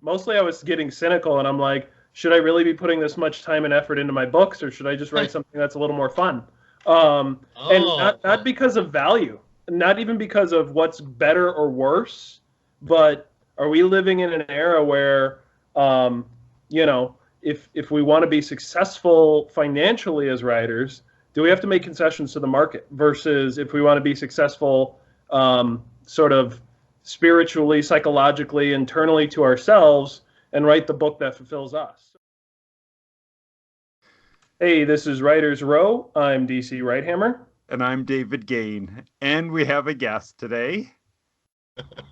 Mostly I was getting cynical, and I'm like, should I really be putting this much time and effort into my books, or should I just write something that's a little more fun? And not because of value, not even because of what's better or worse, but are we living in an era where, you know, if we want to be successful financially as writers, do we have to make concessions to the market versus if we want to be successful sort of spiritually, psychologically, internally to ourselves and write the book that fulfills us? Hey, this is Writers Row. I'm DC Wright-Hammer. And I'm David Gane. And we have a guest today.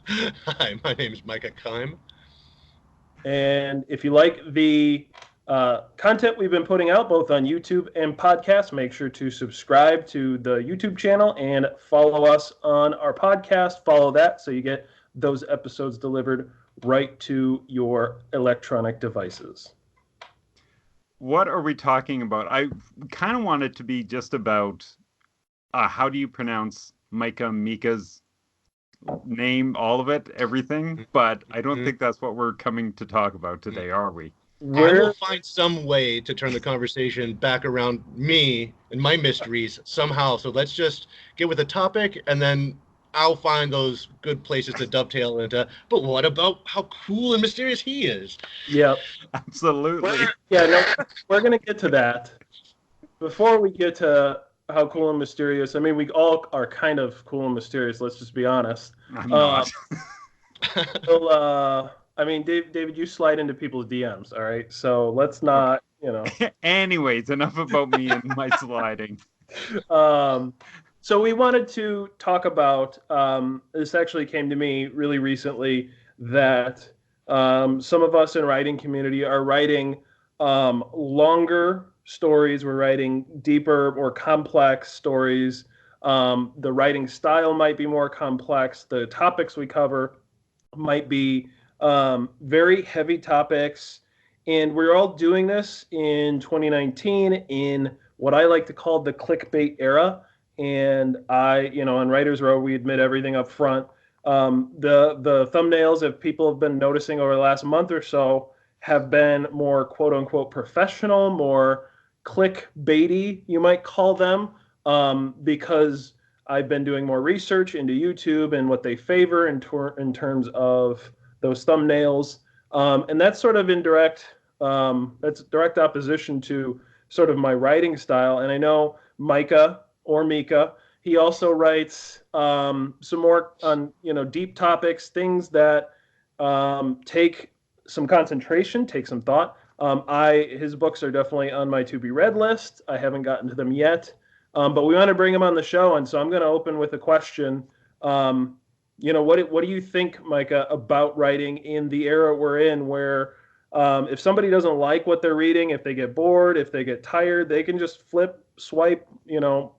Hi, my name is Micah Chaim. And if you like the content we've been putting out both on YouTube and podcast, make sure to subscribe to the YouTube channel and follow us on our podcast. Follow that so you get those episodes delivered right to your electronic devices. What are we talking about? I kind of want it to be just about how do you pronounce Micah's name, all of it, everything, but I don't think that's what we're coming to talk about today, are we? I will find some way to turn the conversation back around me and my mysteries somehow. So let's just get with the topic, and then I'll find those good places to dovetail into. But what about how cool and mysterious he is? Yep. Absolutely. We're going to get to that. Before we get to how cool and mysterious, I mean, we all are kind of cool and mysterious, let's just be honest. I'm not. I mean, David, you slide into people's DMs, all right? So let's not, Anyways, enough about me and my sliding. So we wanted to talk about, this actually came to me really recently, that some of us in writing community are writing longer stories. We're writing deeper, more complex stories. The writing style might be more complex. The topics we cover might be very heavy topics. And we're all doing this in 2019 in what I like to call the clickbait era. And on Writers Row, we admit everything up front. The thumbnails, if people have been noticing over the last month or so, have been more quote unquote professional, more clickbaity, you might call them, because I've been doing more research into YouTube and what they favor in terms of those thumbnails. And that's sort of that's direct opposition to sort of my writing style. And I know Micah, he also writes some more on deep topics, things that take some concentration, take some thought. His books are definitely on my to be read list. I haven't gotten to them yet, but we want to bring him on the show, and so I'm going to open with a question. What do you think, Micah, about writing in the era we're in, where if somebody doesn't like what they're reading, if they get bored, if they get tired, they can just swipe,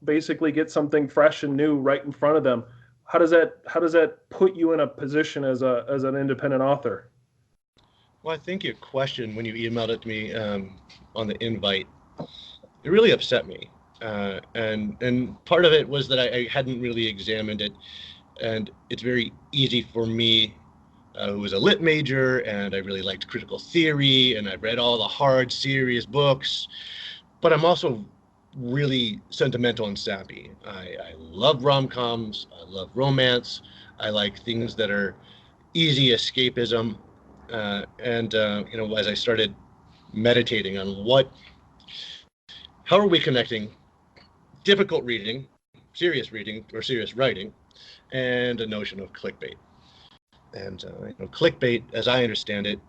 basically get something fresh and new right in front of them. How does that put you in a position as an independent author? Well, I think your question when you emailed it to me on the invite, it really upset me. And part of it was that I hadn't really examined it. And it's very easy for me, who was a lit major, and I really liked critical theory, and I read all the hard, serious books. But I'm also really sentimental and sappy. I love rom-coms. I love romance. I like things that are easy escapism. As I started meditating on how are we connecting difficult reading, serious reading, or serious writing, and a notion of clickbait. And clickbait, as I understand it,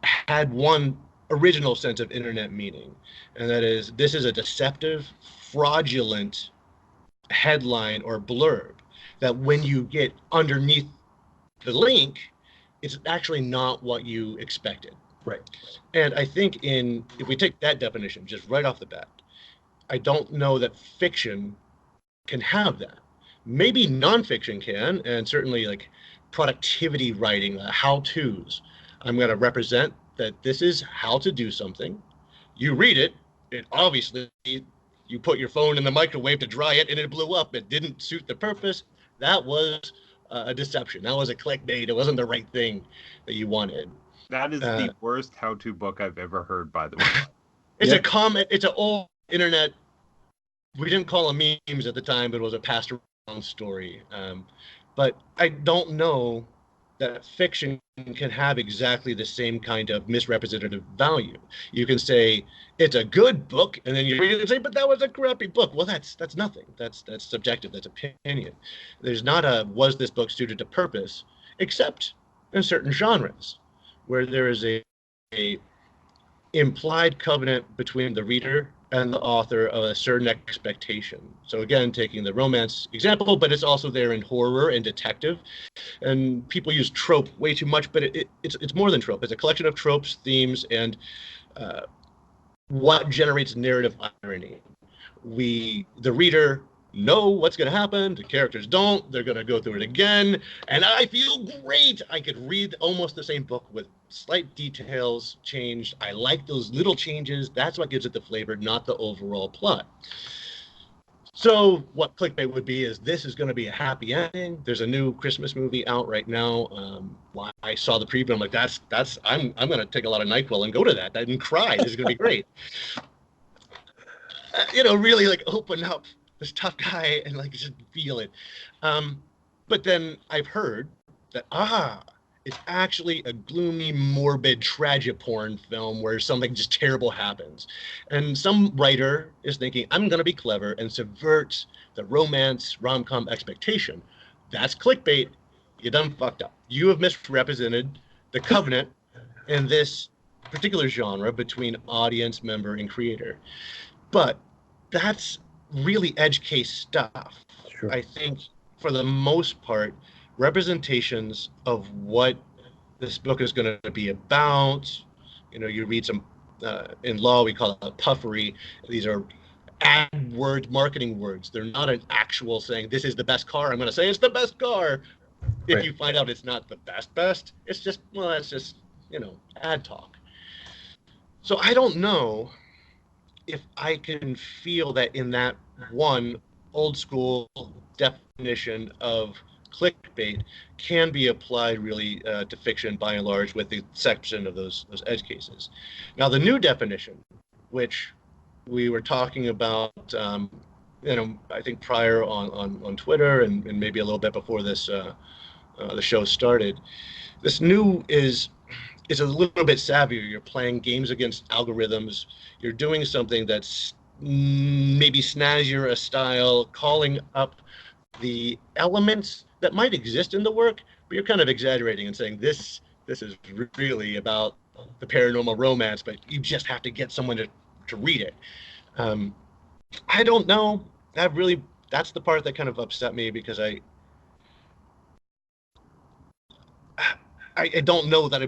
had one original sense of internet meaning, and that is, this is a deceptive, fraudulent headline or blurb that when you get underneath the link, it's actually not what you expected. Right. And I think if we take that definition just right off the bat, I don't know that fiction can have that. Maybe nonfiction can, and certainly like productivity writing, how-tos. I'm going to represent that this is how to do something. You read it, obviously, you put your phone in the microwave to dry it and it blew up. It didn't suit the purpose. That was a deception. That was a clickbait. It wasn't the right thing that you wanted. That is the worst how-to book I've ever heard, by the way. It's a comment. It's an old internet. We didn't call them memes at the time, but it was a passed around story. But I don't know that fiction can have exactly the same kind of misrepresentative value. You can say it's a good book, and then you read it and say, "But that was a crappy book." Well, that's nothing. That's subjective. That's opinion. There's not a was this book suited to purpose, except in certain genres, where there is a implied covenant between the reader and the author of a certain expectation. So again, taking the romance example, but it's also there in horror and detective. And people use trope way too much, but it's more than trope. It's a collection of tropes, themes, and what generates narrative irony. The reader, know what's going to happen. The characters don't. They're going to go through it again. And I feel great. I could read almost the same book with slight details changed. I like those little changes. That's what gives it the flavor, not the overall plot. So what clickbait would be is this is going to be a happy ending. There's a new Christmas movie out right now. I saw the preview. I'm like, I'm going to take a lot of NyQuil and go to that and cry. This is going to be great. Really like open up this tough guy and like just feel it. But then I've heard that it's actually a gloomy, morbid, tragic-porn film where something just terrible happens. And some writer is thinking, I'm going to be clever and subvert the romance rom-com expectation. That's clickbait. You done fucked up. You have misrepresented the covenant in this particular genre between audience member and creator. But that's really edge case stuff. Sure. I think for the most part, representations of what this book is going to be about, you read some, in law, we call it puffery. These are ad words, marketing words. They're not an actual saying, this is the best car. I'm going to say it's the best car. If you find out it's not the best, it's just, that's just, ad talk. So I don't know if I can feel that in that one old school definition of clickbait can be applied really to fiction by and large, with the exception of those edge cases. Now, the new definition, which we were talking about, I think prior on Twitter and maybe a little bit before this the show started, this new is a little bit savvier. You're playing games against algorithms. You're doing something that's maybe snazzier a style, calling up the elements that might exist in the work, but you're kind of exaggerating and saying this is really about the paranormal romance, but you just have to get someone to read it. I don't know. That's the part that kind of upset me, because I don't know that I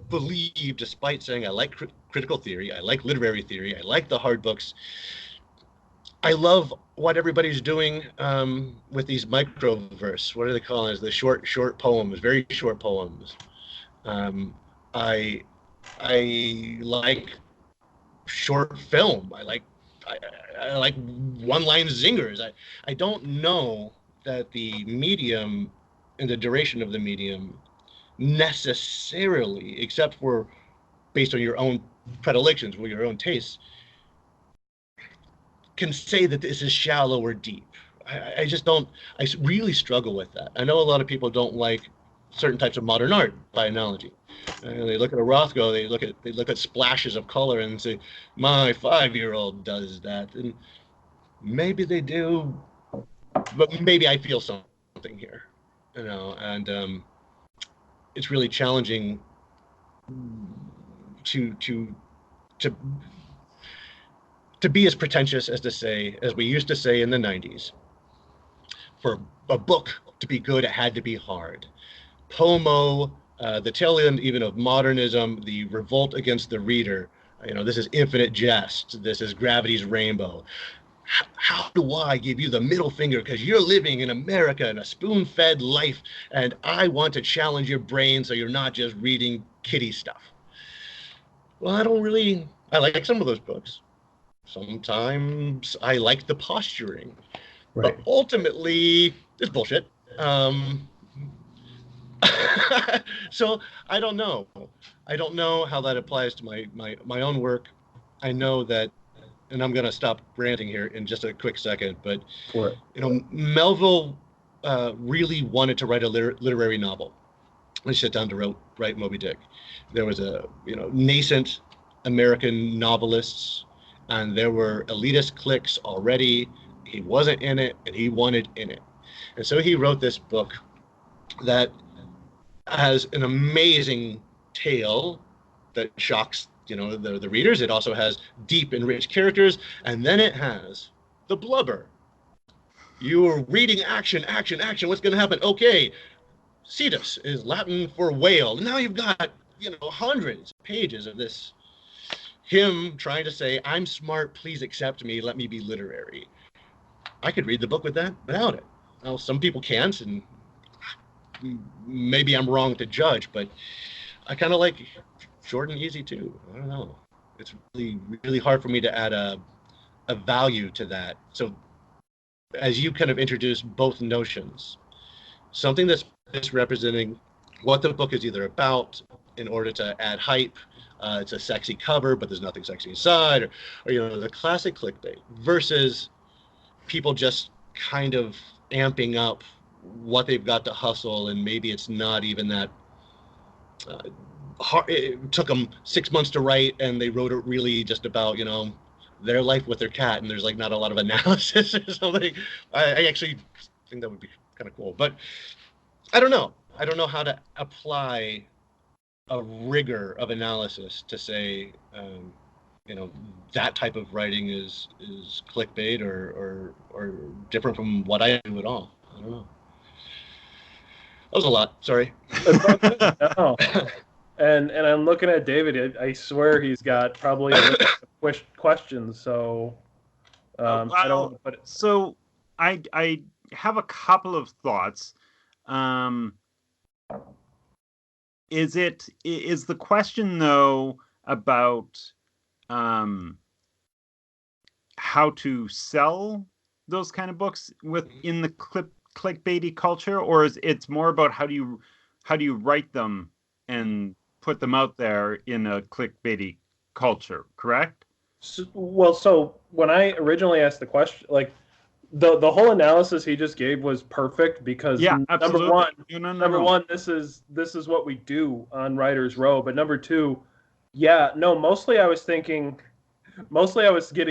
believe, despite saying I like critical theory, I like literary theory, I like the hard books, I love what everybody's doing with these microverse. What are they calling it? The short poems, very short poems. I like short film. I like one-line zingers. I don't know that the medium and the duration of the medium necessarily, except for based on your own predilections or your own tastes, can say that this is shallow or deep. I just don't. I really struggle with that. I know a lot of people don't like certain types of modern art, by analogy. They look at a Rothko, they look at splashes of color and say, "My 5-year-old does that," and maybe they do, but maybe I feel something here, and it's really challenging to be as pretentious as we used to say in the 90s. For a book to be good, it had to be hard. Pomo, the tail end even of modernism, the revolt against the reader. This is Infinite Jest. This is Gravity's Rainbow. How do I give you the middle finger because you're living in America in a spoon-fed life, and I want to challenge your brain so you're not just reading kiddie stuff? Well, I like some of those books. Sometimes I like the posturing. Right. But ultimately, it's bullshit. So I don't know. I don't know how that applies to my own work. I know that, and I'm going to stop ranting here in just a quick second, but For it. Melville really wanted to write a literary novel. He sat down to write Moby Dick. There was a nascent American novelists, and there were elitist cliques already. He wasn't in it, and he wanted in it, and so he wrote this book that has an amazing tale that shocks the readers. It also has deep and rich characters, and then it has the blubber. You are reading action, action, action. What's going to happen? Okay, Cetus is Latin for whale. Now you've got hundreds of pages of this him trying to say, I'm smart, please accept me, let me be literary. I could read the book without it. Well, some people can't, and maybe I'm wrong to judge, but I kind of like short and easy too. I don't know. It's really, really hard for me to add a value to that. So as you kind of introduce both notions, something that's misrepresenting what the book is either about in order to add hype, it's a sexy cover, but there's nothing sexy inside, or the classic clickbait versus people just kind of amping up what they've got to hustle, and maybe it's not even that hard. It took them 6 months to write, and they wrote it really just about their life with their cat, and there's like not a lot of analysis or something. I actually think that would be kind of cool, but I don't know how to apply a rigor of analysis to say that type of writing is clickbait or different from what I do at all. I don't know. That was a lot. Sorry. No. And I'm looking at David. I swear he's got probably a list of questions. So I don't want to put it. So I have a couple of thoughts. Is the question though about how to sell those kind of books within the clickbaity culture, or is it's more about how do you write them and put them out there in a clickbaity culture, correct? So when I originally asked the question, like the whole analysis he just gave was perfect because absolutely. Number one, this is what we do on Writers Row, but number two, mostly I was getting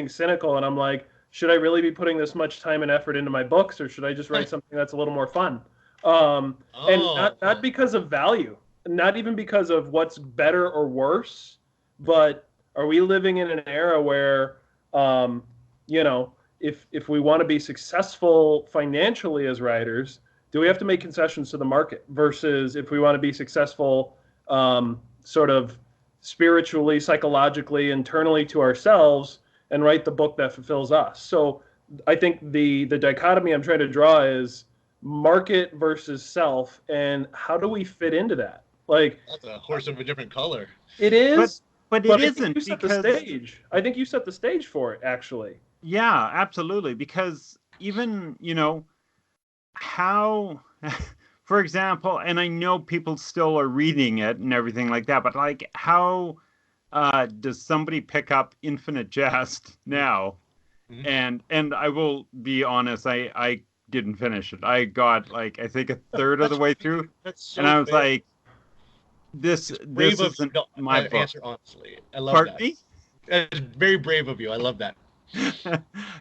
cynical, and I'm like, should I really be putting this much time and effort into my books, or should I just write something that's a little more fun? And not because of value, not even because of what's better or worse, but are we living in an era where, if we want to be successful financially as writers, do we have to make concessions to the market versus if we want to be successful sort of spiritually, psychologically, internally to ourselves and write the book that fulfills us? So I think the dichotomy I'm trying to draw is market versus self, and how do we fit into that? Like, that's a horse of a different color. It is, but it isn't. You set the stage. I think you set the stage for it, actually. Yeah, absolutely. Because even, how, for example, and I know people still are reading it and everything like that, but like how does somebody pick up Infinite Jest now? Mm-hmm. And I will be honest, I didn't finish it. I got like, I think a third of the way through. So and I was like, this isn't my book. Answer honestly. I love that. Me? It's very brave of you. I love that.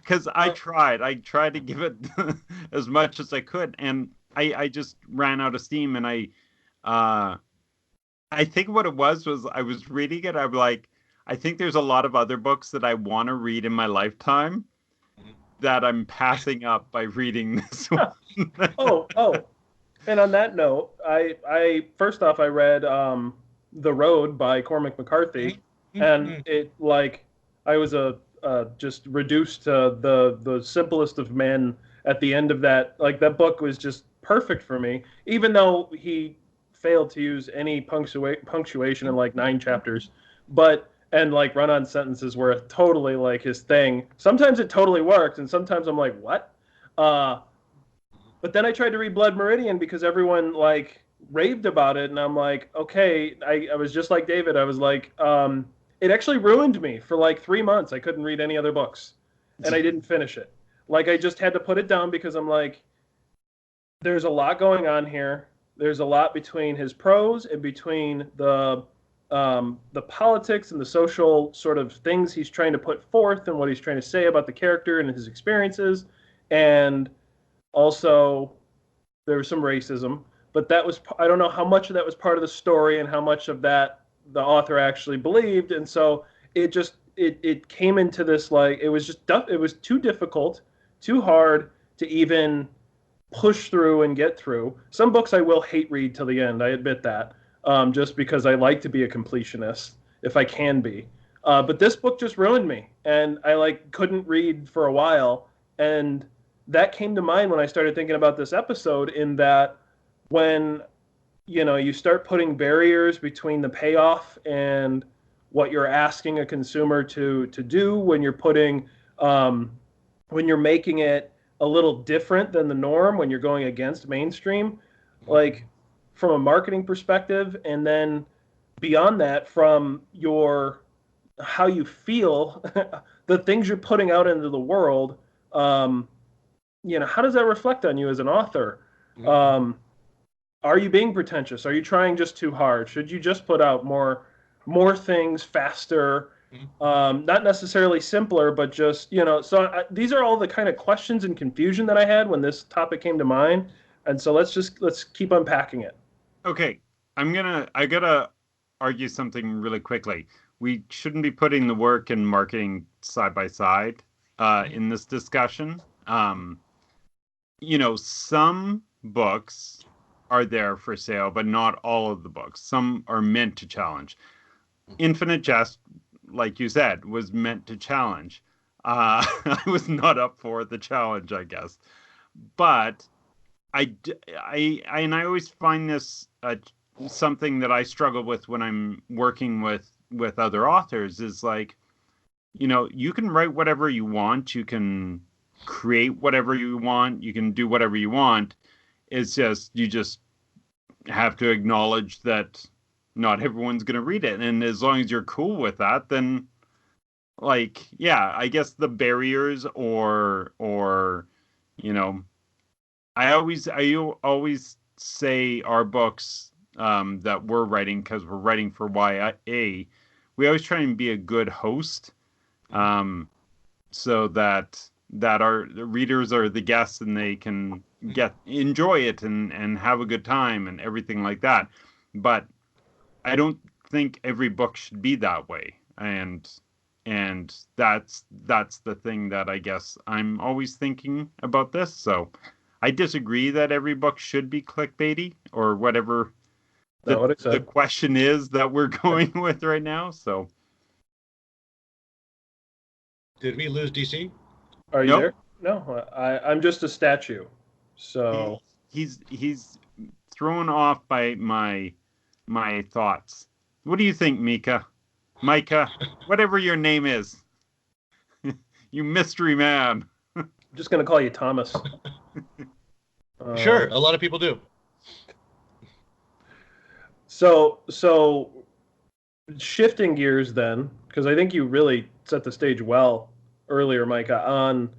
Because I tried to give it as much as I could, and I just ran out of steam. And I think what it was I was reading it. I'm like, I think there's a lot of other books that I want to read in my lifetime that I'm passing up by reading this one. Oh. And on that note, I first off, I read The Road by Cormac McCarthy, and it I was just reduced to the simplest of men at the end of that. Like, that book was just perfect for me, even though he failed to use any punctuation in like 9 chapters, and like run-on sentences were totally like his thing. Sometimes it totally worked, and sometimes I'm like, what? But then I tried to read Blood Meridian because everyone like raved about it, and I'm like, okay, I was just like David. I was like, it actually ruined me for like 3 months. I couldn't read any other books, and I didn't finish it. Like I just had to put it down because I'm like, there's a lot going on here. There's a lot between his prose and between the politics and the social sort of things he's trying to put forth and what he's trying to say about the character and his experiences, and also there was some racism. But that was, I don't know how much of that was part of the story and how much of that the author actually believed, and so it came into this, like, it was just it was too difficult, too hard to even push through and get through. Some books I will hate read till the end. I admit that, just because I like to be a completionist if I can be. But this book just ruined me, and I like couldn't read for a while. And that came to mind when I started thinking about this episode. In that, when you start putting barriers between the payoff and what you're asking a consumer to do, when you're putting when you're making it a little different than the norm, when you're going against mainstream, like from a marketing perspective, and then beyond that, from your how you feel, the things you're putting out into the world, how does that reflect on you as an author? Are you being pretentious? Are you trying just too hard? Should you just put out more things faster? Not necessarily simpler, but just, these are all the kind of questions and confusion that I had when this topic came to mind. And so let's keep unpacking it. Okay. I gotta argue something really quickly. We shouldn't be putting the work and marketing side by side in this discussion. Some books are there for sale, but not all of the books. Some are meant to challenge. Infinite Jest, like you said, was meant to challenge. I was not up for the challenge, I guess. But I always find this something that I struggle with when I'm working with other authors, is like, you can write whatever you want. You can create whatever you want. You can do whatever you want. It's just, you just have to acknowledge that not everyone's going to read it. And as long as you're cool with that, then, like, yeah, I guess the barriers or I always say our books that we're writing, because we're writing for YA, we always try and be a good host, so that the readers are the guests and they can enjoy it and have a good time and everything like that. But I don't think every book should be that way, and that's the thing that I guess I'm always thinking about this. So I disagree that every book should be clickbaity or whatever the question is that we're going with right now. So did we lose DC? Are you there? No, I'm just a statue. So he's thrown off by my thoughts. What do you think, Micah, whatever your name is? You mystery man. I'm just going to call you Thomas. Sure, a lot of people do. So shifting gears then, because I think you really set the stage well earlier, Micah, on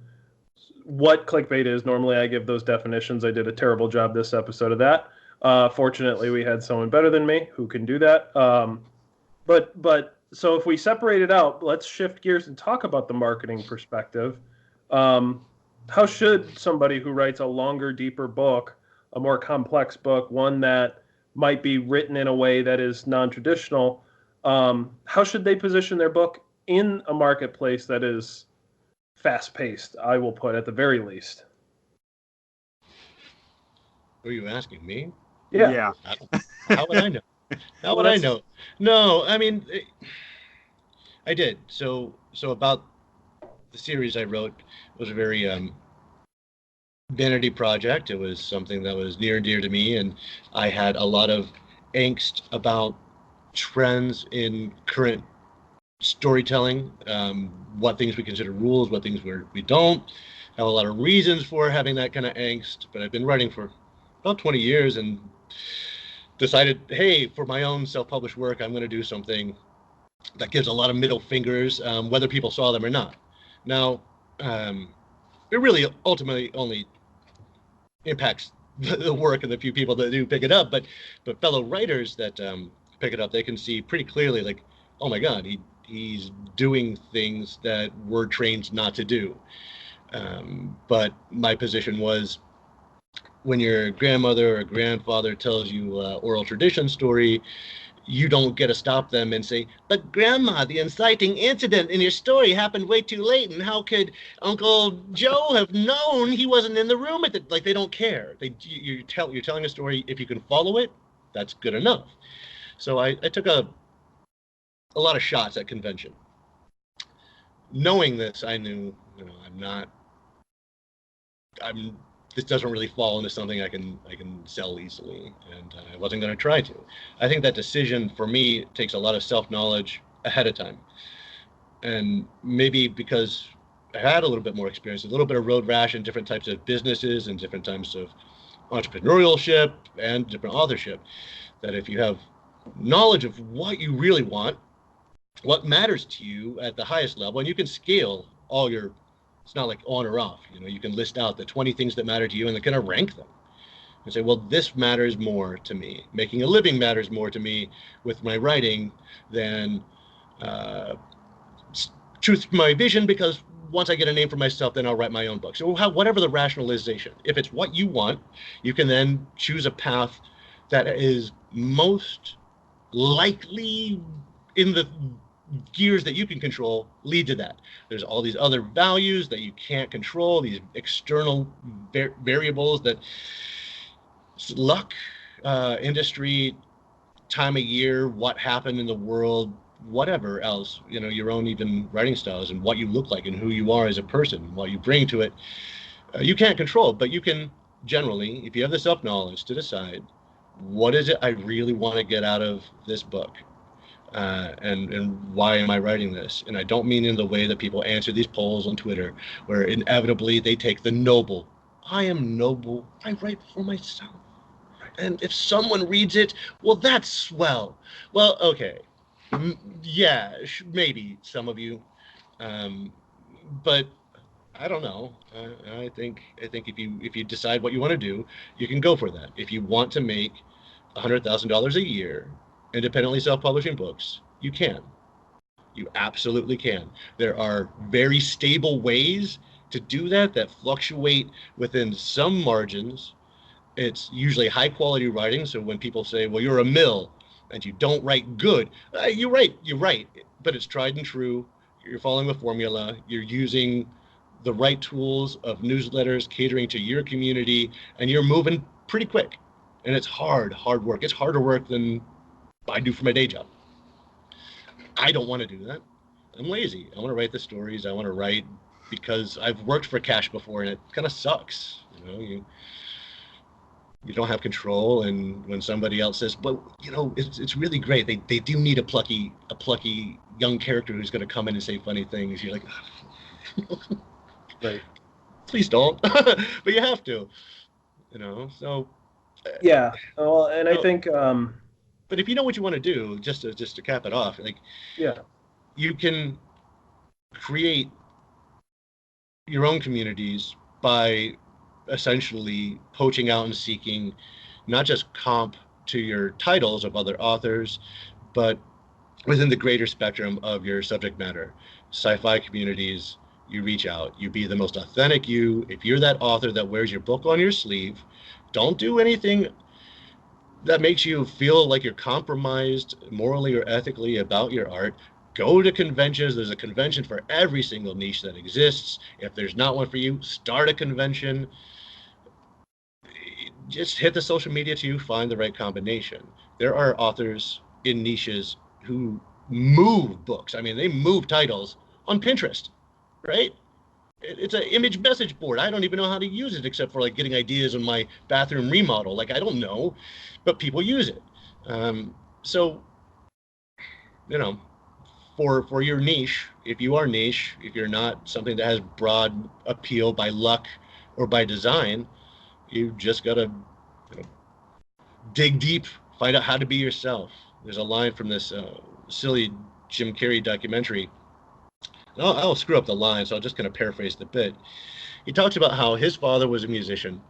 what clickbait is. Normally I give those definitions. I did a terrible job this episode of that. Fortunately, we had someone better than me who can do that. But so if we separate it out, let's shift gears and talk about the marketing perspective. How should somebody who writes a longer, deeper book, a more complex book, one that might be written in a way that is non-traditional, how should they position their book in a marketplace that is fast-paced, I will put, at the very least? Are you asking me? Yeah. How would I know? How would I know? No, I mean, I did. So about the series I wrote was a very vanity project. It was something that was near and dear to me, and I had a lot of angst about trends in current storytelling, what things we consider rules, what things we don't. I have a lot of reasons for having that kind of angst, but I've been writing for about 20 years, and decided, hey, for my own self-published work, I'm going to do something that gives a lot of middle fingers, whether people saw them or not. Now, it really ultimately only impacts the work of the few people that do pick it up, but fellow writers that pick it up, they can see pretty clearly, like, oh my God, he's doing things that we're trained not to do. But my position was, when your grandmother or grandfather tells you oral tradition story, you don't get to stop them and say, but Grandma, the inciting incident in your story happened way too late, and how could Uncle Joe have known he wasn't in the room at the... Like, they don't care. You're telling a story. If you can follow it, that's good enough. So I took a lot of shots at convention. Knowing this, I knew, this doesn't really fall into something I can sell easily, and I wasn't going to try to. I think that decision for me takes a lot of self-knowledge ahead of time, and maybe because I had a little bit more experience, a little bit of road rash in different types of businesses and different types of entrepreneurship and different authorship, that if you have knowledge of what you really want, what matters to you at the highest level, and you can scale all your... It's not like on or off. You can list out the 20 things that matter to you and then kind of rank them and say, well, this matters more to me. Making a living matters more to me with my writing than truth to my vision, because once I get a name for myself, then I'll write my own book. So whatever the rationalization, if it's what you want, you can then choose a path that is most likely in the gears that you can control, lead to that. There's all these other values that you can't control, these external variables that luck, industry, time of year, what happened in the world, whatever else, your own even writing styles and what you look like and who you are as a person, what you bring to it, you can't control. But you can generally, if you have the self-knowledge, to decide, what is it I really want to get out of this book? And why am I writing this? And I don't mean in the way that people answer these polls on Twitter, where inevitably they take the noble. I am noble. I write for myself. And if someone reads it, well, that's swell. Well, okay. Yeah, maybe some of you. But I don't know. I think if you decide what you want to do, you can go for that. If you want to make $100,000 a year independently self-publishing books, you can. You absolutely can. There are very stable ways to do that fluctuate within some margins. It's usually high quality writing. So when people say, well, you're a mill and you don't write good, you're right, but it's tried and true. You're following the formula. You're using the right tools of newsletters, catering to your community, and you're moving pretty quick. And it's hard work. It's harder work than I do for my day job. I don't want to do that. I'm lazy. I want to write the stories. I want to write because I've worked for cash before, and it kind of sucks. You don't have control, and when somebody else says, but it's really great. They do need a plucky young character who's going to come in and say funny things. You're like, right? Please don't. But you have to. So. Yeah. Well, and I think. But if you know what you want to do, just to cap it off, you can create your own communities by essentially poaching out and seeking not just comp to your titles of other authors, but within the greater spectrum of your subject matter. Sci-fi communities, you reach out, you be the most authentic you. If you're that author that wears your book on your sleeve, don't do anything that makes you feel like you're compromised morally or ethically about your art. Go to conventions. There's a convention for every single niche that exists. If there's not one for you, start a convention. Just hit the social media to find the right combination. There are authors in niches who move books. I mean, they move titles on Pinterest, right? It's an image message board. I don't even know how to use it except for getting ideas on my bathroom remodel. I don't know, but people use it. So, for your niche, if you are niche, if you're not something that has broad appeal by luck or by design, you just got to dig deep Find out how to be yourself. There's a line from this silly Jim Carrey documentary. And I'll screw up the line, so I'll just kind of paraphrase the bit. He talks about how his father was a musician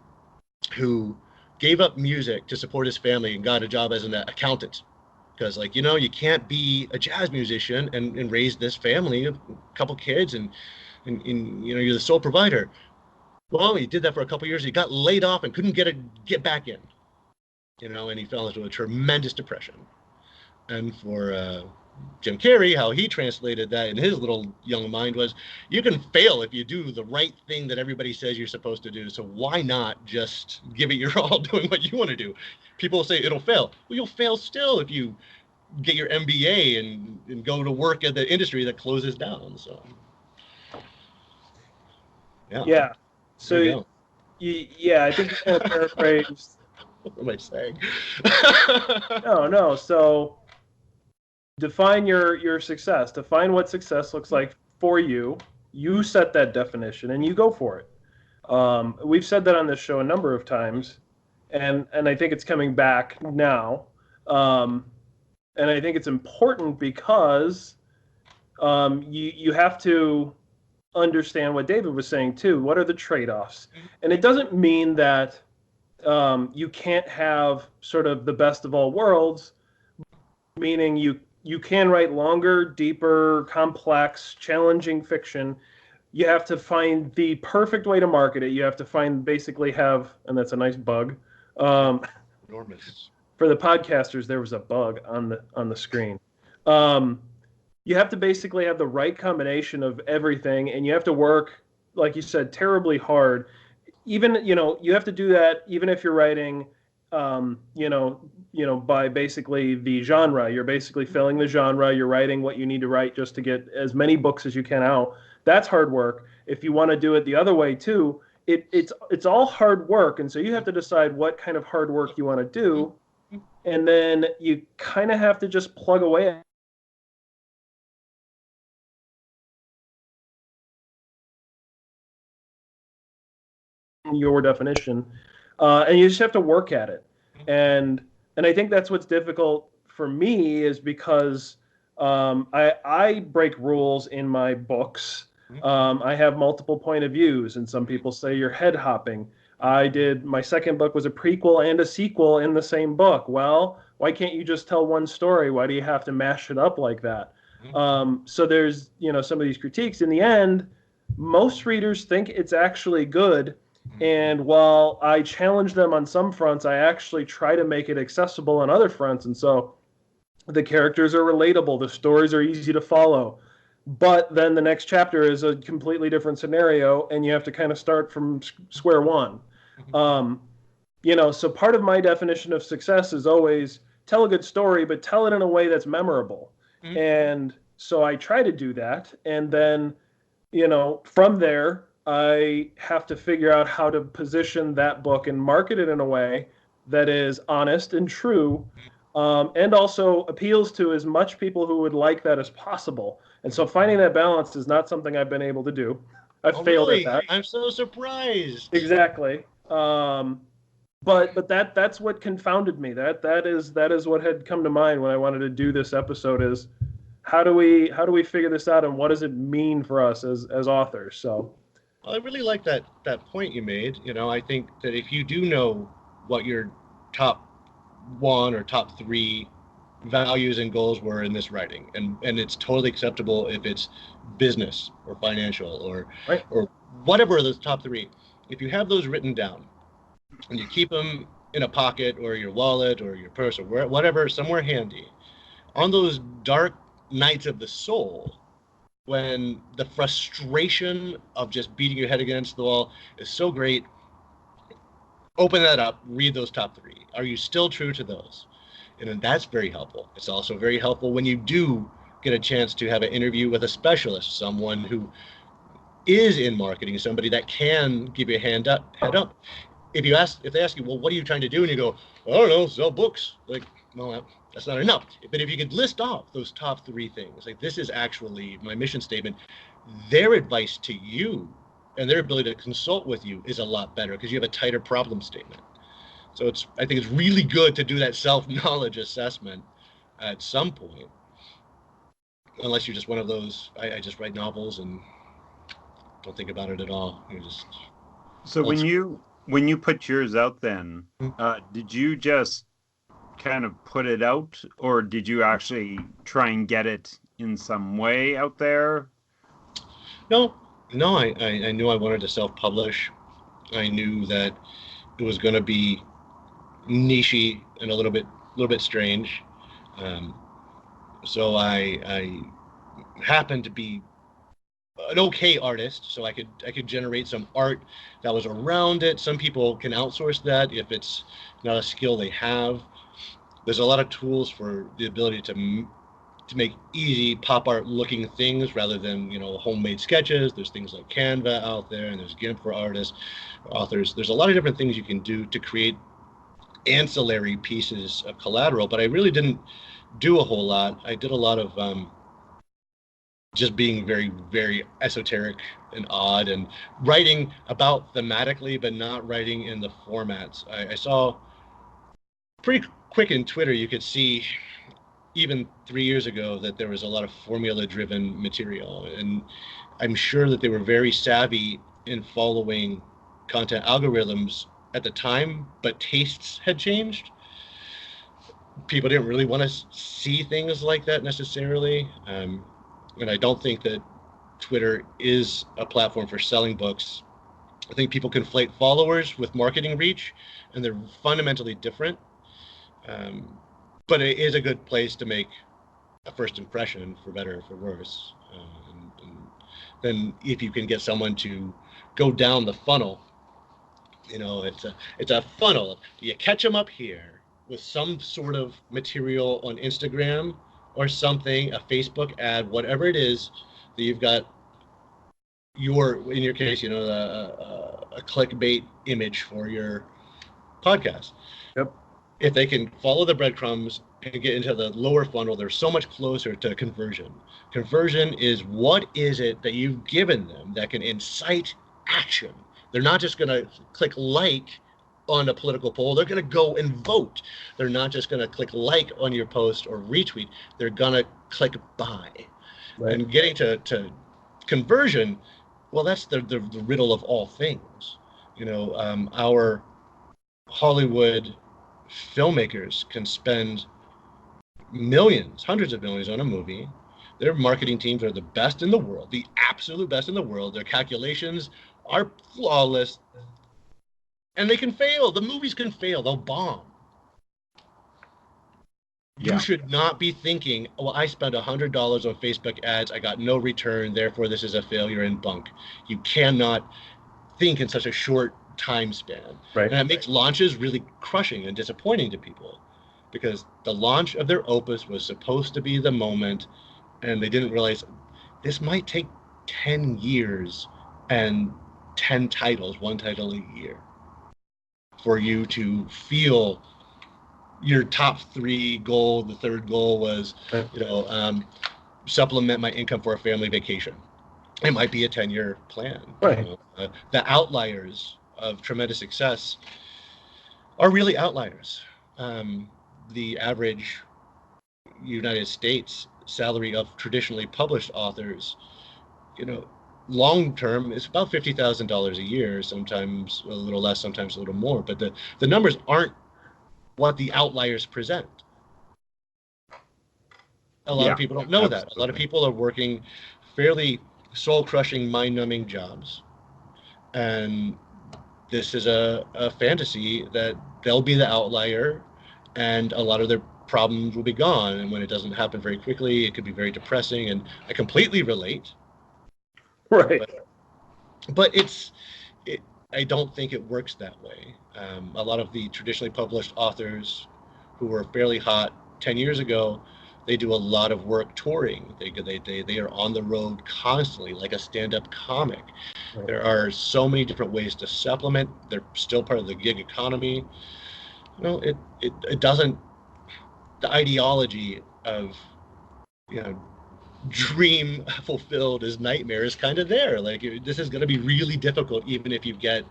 who gave up music to support his family and got a job as an accountant. Because, like, you know, you can't be a jazz musician and raise this family, a couple kids, and you know, you're the sole provider. Well, he did that for a couple years. He got laid off and couldn't get back in, you know, and he fell into a tremendous depression. And for Jim Carrey, how he translated that in his little young mind was, you can fail if you do the right thing that everybody says you're supposed to do. So why not just give it your all doing what you want to do? People say it'll fail. Well, you'll fail still if you get your MBA and go to work at the industry that closes down. So yeah. So yeah, I think you kind of paraphrased. What am I saying? No. So define your success. Define what success looks like for you. You set that definition and you go for it. We've said that on this show a number of times, and I think it's coming back now. And I think it's important because you have to understand what David was saying too. What are the trade-offs? And it doesn't mean that you can't have sort of the best of all worlds, meaning you can write longer, deeper, complex, challenging fiction. You have to find the perfect way to market it. You have to basically have, and that's a nice bug. Enormous. For the podcasters, there was a bug on the screen. You have to basically have the right combination of everything, and you have to work, like you said, terribly hard. Even, you know, you have to do that even if you're writing, by basically the genre. You're basically filling the genre. You're writing what you need to write just to get as many books as you can out. That's hard work. If you want to do it the other way too, it's all hard work, and so you have to decide what kind of hard work you want to do, and then you kind of have to just plug away at your definition, and you just have to work at it. And I think that's what's difficult for me is because I break rules in my books. I have multiple point of views, and some people say you're head hopping. My second book was a prequel and a sequel in the same book. Well, why can't you just tell one story? Why do you have to mash it up like that? So there's, some of these critiques. In the end, most readers think it's actually good. And while I challenge them on some fronts, I actually try to make it accessible on other fronts. And so the characters are relatable. The stories are easy to follow. But then the next chapter is a completely different scenario, and you have to kind of start from square one. So part of my definition of success is always tell a good story, but tell it in a way that's memorable. And so I try to do that. And then, from there, I have to figure out how to position that book and market it in a way that is honest and true, and also appeals to as much people who would like that as possible. And so finding that balance is not something I've been able to do. I've failed at that. I'm so surprised. Exactly. But that's what confounded me. That is what had come to mind when I wanted to do this episode is how do we figure this out, and what does it mean for us as authors? So I really like that point you made. I think that if you do know what your top one or top three values and goals were in this writing, and it's totally acceptable if it's business or financial or whatever those top three, if you have those written down and you keep them in a pocket or your wallet or your purse or whatever, somewhere handy, on those dark nights of the soul, when the frustration of just beating your head against the wall is so great, open that up, read those top three. Are you still true to those? And that's very helpful. It's also very helpful when you do get a chance to have an interview with a specialist, someone who is in marketing, somebody that can give you a head up. If they ask you, well, what are you trying to do? And you go, I don't know, sell books. Like, well, that's not enough. But if you could list off those top three things, like this is actually my mission statement, their advice to you and their ability to consult with you is a lot better because you have a tighter problem statement. So I think it's really good to do that self-knowledge assessment at some point, unless you're just one of those, I just write novels and don't think about it at all. You're just. So when you put yours out, then did you just kind of put it out, or did you actually try and get it in some way out there? No, I knew I wanted to self-publish. I knew that it was going to be nichey and a little bit strange. So I happened to be an okay artist, so I could generate some art that was around it. Some people can outsource that if it's not a skill they have. There's a lot of tools for the ability to make easy pop art looking things rather than homemade sketches. There's things like Canva out there, and there's GIMP for artists, authors. There's a lot of different things you can do to create ancillary pieces of collateral, but I really didn't do a whole lot. I did a lot of just being very, very esoteric and odd, and writing about thematically, but not writing in the formats. I saw pretty quick in Twitter, you could see even 3 years ago that there was a lot of formula-driven material, and I'm sure that they were very savvy in following content algorithms at the time, but tastes had changed. People didn't really want to see things like that necessarily. And I don't think that Twitter is a platform for selling books. I think people conflate followers with marketing reach, and they're fundamentally different. But it is a good place to make a first impression, for better or for worse. And then if you can get someone to go down the funnel, it's a funnel. You catch them up here with some sort of material on Instagram or something, a Facebook ad, whatever it is that you've got in your case, a clickbait image for your podcast. Yep. If they can follow the breadcrumbs and get into the lower funnel, they're so much closer to conversion. Conversion is what is it that you've given them that can incite action. They're not just going to click like on a political poll. They're going to go and vote. They're not just going to click like on your post or retweet. They're going to click buy. Right. And getting to conversion, well, that's the riddle of all things. Our Hollywood filmmakers can spend millions, hundreds of millions on a movie. Their marketing teams are the best in the world, the absolute best in the world. Their calculations are flawless, and they can fail. The movies can fail. They'll bomb. Yeah. You should not be thinking, well, I spent $100 on Facebook ads. I got no return. Therefore, this is a failure and bunk. You cannot think in such a short time span. Right. And that makes launches really crushing and disappointing to people, because the launch of their opus was supposed to be the moment, and they didn't realize this might take 10 years and 10 titles, one title a year, for you to feel your top 3 goal. The third goal was, supplement my income for a family vacation. It might be a 10-year plan. Right. The outliers of tremendous success are really outliers. The average United States salary of traditionally published authors, long term is about $50,000 a year, sometimes a little less, sometimes a little more. But the numbers aren't what the outliers present. A lot of people don't know that. A lot of people are working fairly soul-crushing, mind-numbing jobs, and this is a fantasy that they'll be the outlier, and a lot of their problems will be gone. And when it doesn't happen very quickly, it could be very depressing. And I completely relate. Right. But I don't think it works that way. A lot of the traditionally published authors who were fairly hot 10 years ago, they do a lot of work touring. They are on the road constantly, like a stand-up comic. Right. There are so many different ways to supplement. They're still part of the gig economy. It doesn't. The ideology of dream fulfilled is nightmare is kind of there. Like, this is going to be really difficult, even if you get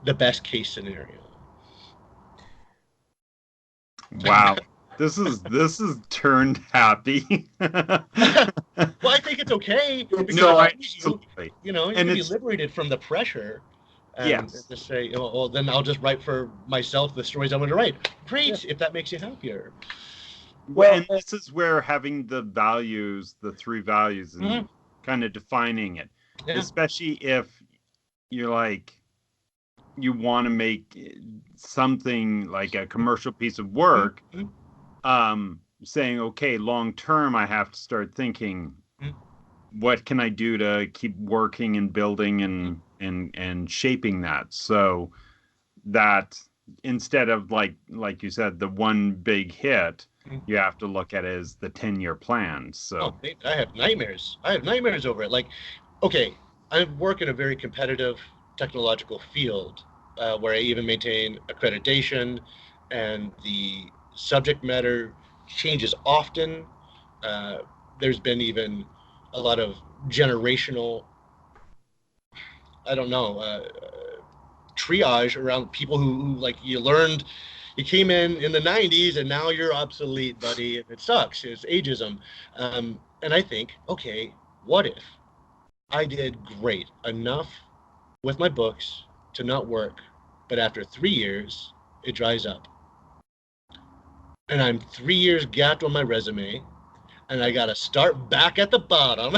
the best case scenario. Wow. This is turned happy. Well, I think it's okay because No, it frees you, absolutely. you know, you And can be it's liberated from the pressure and yes. just say, oh, well, then I'll just write for myself the stories I want to write. Great, Yeah. if that makes you happier. Well, And this is where having the values, the three values, and kind of defining it, Yeah. especially if you're like, you want to make something like a commercial piece of work, saying, okay, long term, I have to start thinking, what can I do to keep working and building and shaping that? So that instead of like you said, the one big hit, you have to look at it as the 10-year plan. So I have nightmares. I have nightmares over it. Like, okay, I work in a very competitive technological field where I even maintain accreditation, and the subject matter changes often. There's been even a lot of generational, I don't know, triage around people who like you came in the 90s and now you're obsolete, buddy. It sucks. It's ageism. And I think, okay, what if I did great enough with my books to not work, but after 3 years, it dries up. And I'm 3 years gapped on my resume, and I got to start back at the bottom.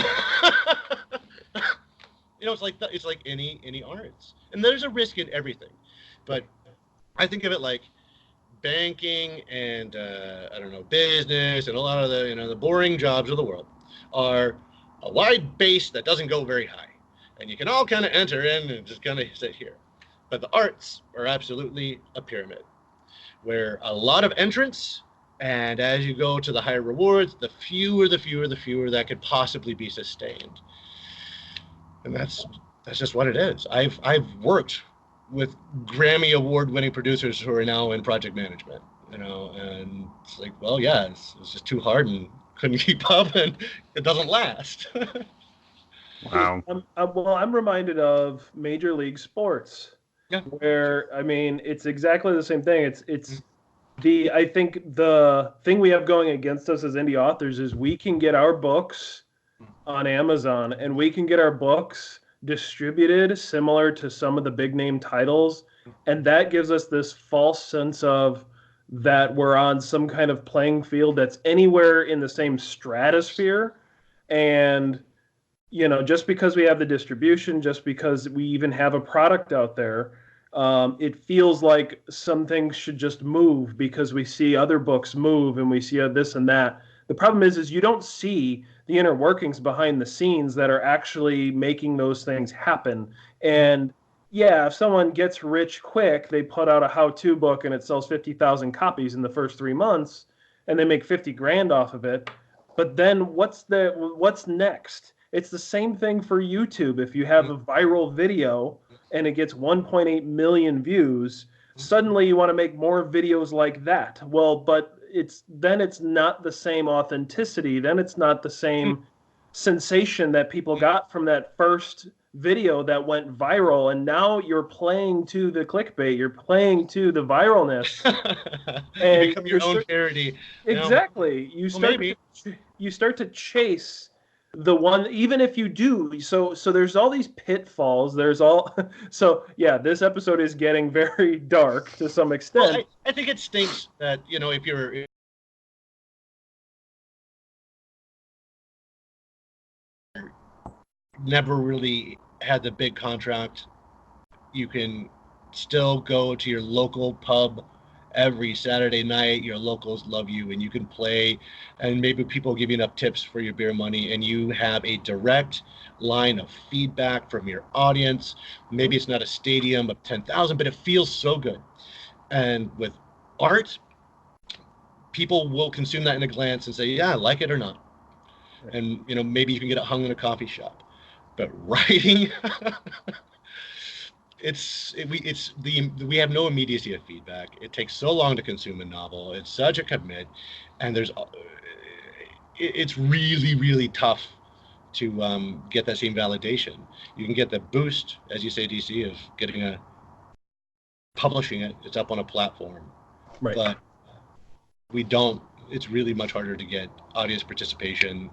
It's like any arts, and there's a risk in everything. But I think of it like banking and I don't know, business and a lot of the boring jobs of the world are a wide base that doesn't go very high, and you can all kind of enter in and just kind of sit here. But the arts are absolutely a pyramid where a lot of entrants, and as you go to the higher rewards, the fewer that could possibly be sustained. And that's just what it is. I've worked with Grammy award winning producers who are now in project management, and it's like, well, yeah, it's just too hard and couldn't keep up, and it doesn't last. wow. I'm reminded of Major League Sports, Yeah. where I mean, it's exactly the same thing. I think the thing we have going against us as indie authors is we can get our books on Amazon and we can get our books distributed similar to some of the big name titles. And that gives us this false sense of that we're on some kind of playing field that's anywhere in the same stratosphere. And, just because we have the distribution, just because we even have a product out there, it feels like some things should just move because we see other books move and we see this and that. The problem is you don't see the inner workings behind the scenes that are actually making those things happen. And yeah, if someone gets rich quick, they put out a how-to book and it sells 50,000 copies in the first 3 months, and they make 50 grand off of it. But then what's next? It's the same thing for YouTube. If you have a viral video and it gets 1.8 million views, suddenly you want to make more videos like that. Well, but it's not the same authenticity. Then it's not the same sensation that people got from that first video that went viral. And now you're playing to the clickbait. You're playing to the viralness. You become your own parody. Exactly. You start to chase the one, even if you do. So there's all these pitfalls. So yeah, this episode is getting very dark to some extent. Well, I think it stinks that, if you're never really had the big contract, you can still go to your local pub every Saturday night. Your locals love you, and you can play, and maybe people give you enough tips for your beer money, and you have a direct line of feedback from your audience. Maybe it's not a stadium of 10,000, but it feels so good. And with art, people will consume that in a glance and say, yeah, I like it or not. And maybe you can get it hung in a coffee shop. But writing, we have no immediacy of feedback. It takes so long to consume a novel. It's such a commit, and it's really, really tough to get that same validation. You can get the boost, as you say, DC, of publishing it. It's up on a platform, right. But we don't. It's really much harder to get audience participation,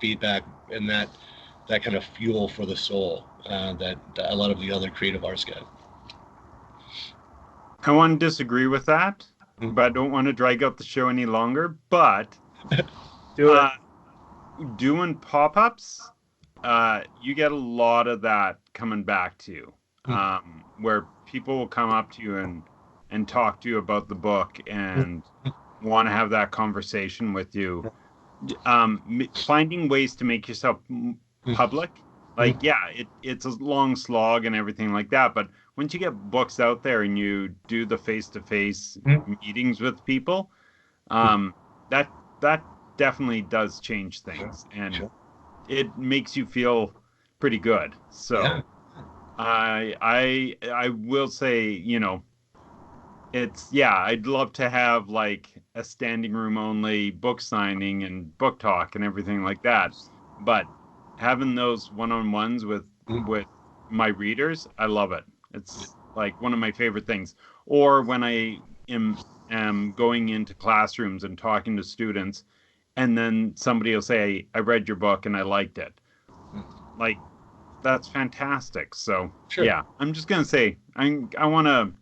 feedback, and that kind of fuel for the soul that a lot of the other creative arts get. I want to disagree with that, but I don't want to drag out the show any longer. But doing pop-ups, you get a lot of that coming back to you, where people will come up to you and talk to you about the book and want to have that conversation with you. Finding ways to make yourself public, like, it's a long slog and everything like that, but once you get books out there and you do the face-to-face meetings with people, that definitely does change things, and it makes you feel pretty good. So I will say, you know, it's I'd love to have like a standing room only book signing and book talk and everything like that, but having those one-on-ones with my readers, I love it. It's like one of my favorite things. Or when I am going into classrooms and talking to students, and then somebody will say, I read your book and I liked it. Like, that's fantastic. So, I'm just going to say, I want to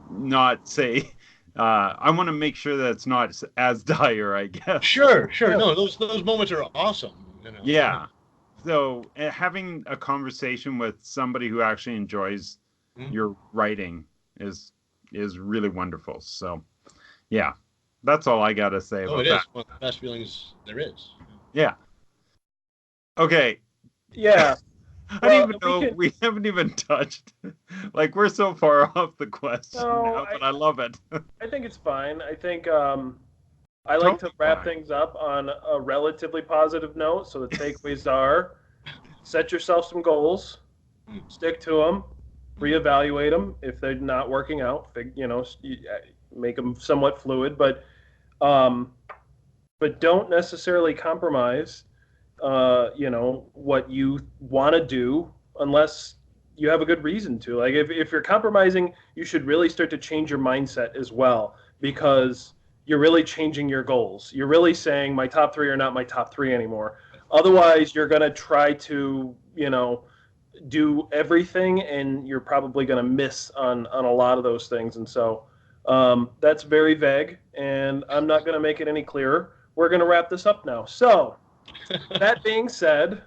not say, I want to make sure that it's not as dire, I guess. Sure. No, those moments are awesome. You know? Yeah. So having a conversation with somebody who actually enjoys your writing is really wonderful. So, that's all I got to say about that. It is one of the best feelings there is. Yeah. Okay. Yeah. I don't even know. We haven't even touched. Like, we're so far off the question now, but I love it. I think it's fine. I think I like to wrap things up on a relatively positive note. So the takeaways are: set yourself some goals, stick to them, reevaluate them if they're not working out. Make them somewhat fluid, but don't necessarily compromise. What you want to do unless you have a good reason to. Like if you're compromising, you should really start to change your mindset as well, because you're really changing your goals. You're really saying my top 3 are not my top 3 anymore. Otherwise, you're going to try to, do everything, and you're probably going to miss on a lot of those things. And so that's very vague, and I'm not going to make it any clearer. We're going to wrap this up now. So that being said,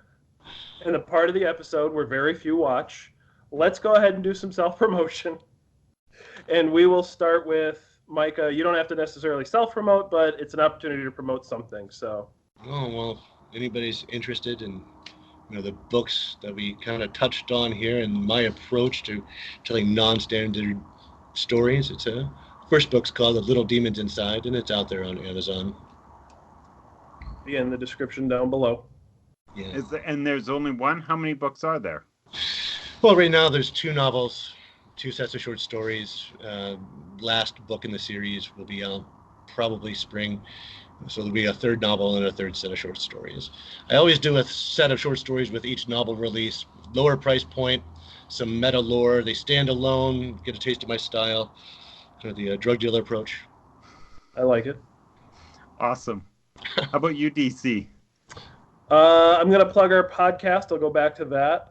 in the part of the episode where very few watch, let's go ahead and do some self-promotion. And we will start with Micah. You don't have to necessarily self-promote, but it's an opportunity to promote something. So. Oh, well, if anybody's interested in the books that we kind of touched on here and my approach to telling non-standard stories, it's first book's called The Little Demons Inside, and it's out there on Amazon. Be in the description down below. Yeah. And there's only one? How many books are there? Well, right now there's 2 novels, 2 sets of short stories. Last book in the series will be out probably spring. So there'll be a 3rd novel and a 3rd set of short stories. I always do a set of short stories with each novel release. Lower price point, some meta lore. They stand alone, get a taste of my style. Kind of the drug dealer approach. I like it. Awesome. How about you, DC? I'm going to plug our podcast. I'll go back to that.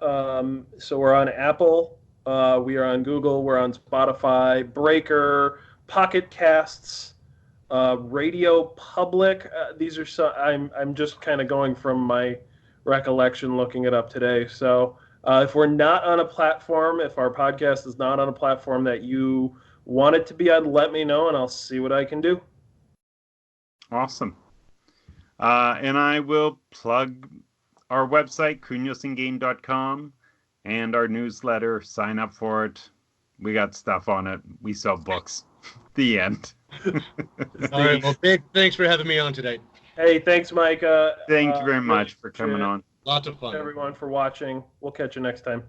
So we're on Apple. We are on Google. We're on Spotify, Breaker, Pocket Casts, Radio Public. These are I'm just kind of going from my recollection, looking it up today. So if we're not on a platform, if our podcast is not on a platform that you want it to be on, let me know, and I'll see what I can do. Awesome. And I will plug our website, kunyosandgane.com, and our newsletter. Sign up for it. We got stuff on it. We sell books. The end. All right. Well, big thanks for having me on today. Hey, thanks, Micah. Thank you very much for coming on. Lots of fun. Everyone for watching. We'll catch you next time.